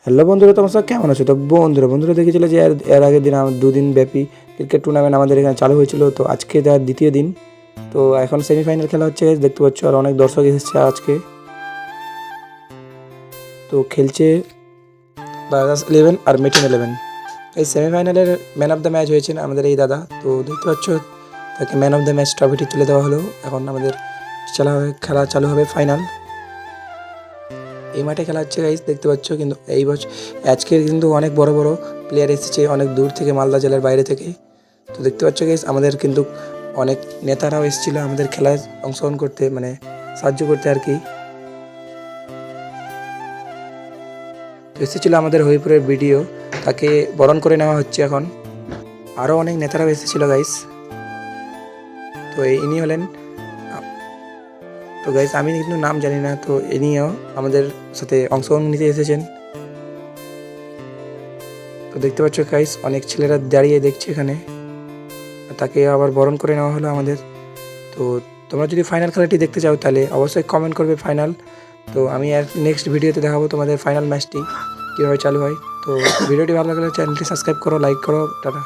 Hello বন্ধুরা, তোমার সব কেমন আছো? তো বন্ধুরা দেখেছিল যে এর আগের দিন দুদিন ব্যাপী ক্রিকেট টুর্নামেন্ট আমাদের এখানে চালু হয়েছিল। তো আজকে তার দ্বিতীয় দিন। তো এখন সেমিফাইনাল খেলা হচ্ছে, দেখতে পাচ্ছ, আর অনেক দর্শক এসেছে আজকে। তো খেলছে বাজাজ 11 আর মেটিন 11। এই সেমিফাইনালের ম্যান অফ দ্য ম্যাচ হয়েছেন আমাদের এই দাদা। তো দেখতে পাচ্ছ, তাকে ম্যান অফ দ্য ম্যাচ ট্রফিটি তুলে দেওয়া হলো। এখন আমাদের খেলা চালু হবে ফাইনাল। এই মাঠে খেলা হচ্ছে গাইস, দেখতে পাচ্ছ। কিন্তু এই বছর আজকে কিন্তু অনেক বড় বড় প্লেয়ার এসেছে অনেক দূর থেকে, মালদা জেলার বাইরে থেকে। তো দেখতে পাচ্ছ গাইস, আমাদের কিন্তু অনেক নেতারাও এসেছিলো আমাদের খেলায় অংশগ্রহণ করতে, মানে সাহায্য করতে আর কি। তো এসেছিল আমাদের হরিপুরের ভিডিও, তাকে বরণ করে নেওয়া হচ্ছে এখন। আরও অনেক নেতারাও এসেছিল গাইস। তো ইনি হলেন, তো গাইস আমি কিন্তু নাম জানি না, তো ইনিও আমাদের সাথে অংশগ্রহণ নিতে এসেছেন। তো দেখতে পাচ্ছ গাইস, অনেক ছেলেরা দাঁড়িয়ে দেখছে এখানে, তাকে আবার বরণ করে নেওয়া হলো আমাদের। তো তোমরা যদি ফাইনাল খেলাটি দেখতে চাও তাহলে অবশ্যই কমেন্ট করবে ফাইনাল। তো আমি আর নেক্সট ভিডিওতে দেখাবো তোমাদের ফাইনাল ম্যাচটি কীভাবে চালু হয়। তো ভিডিওটি ভালো লাগলে চ্যানেলটি সাবস্ক্রাইব করো, লাইক করো, টাটা।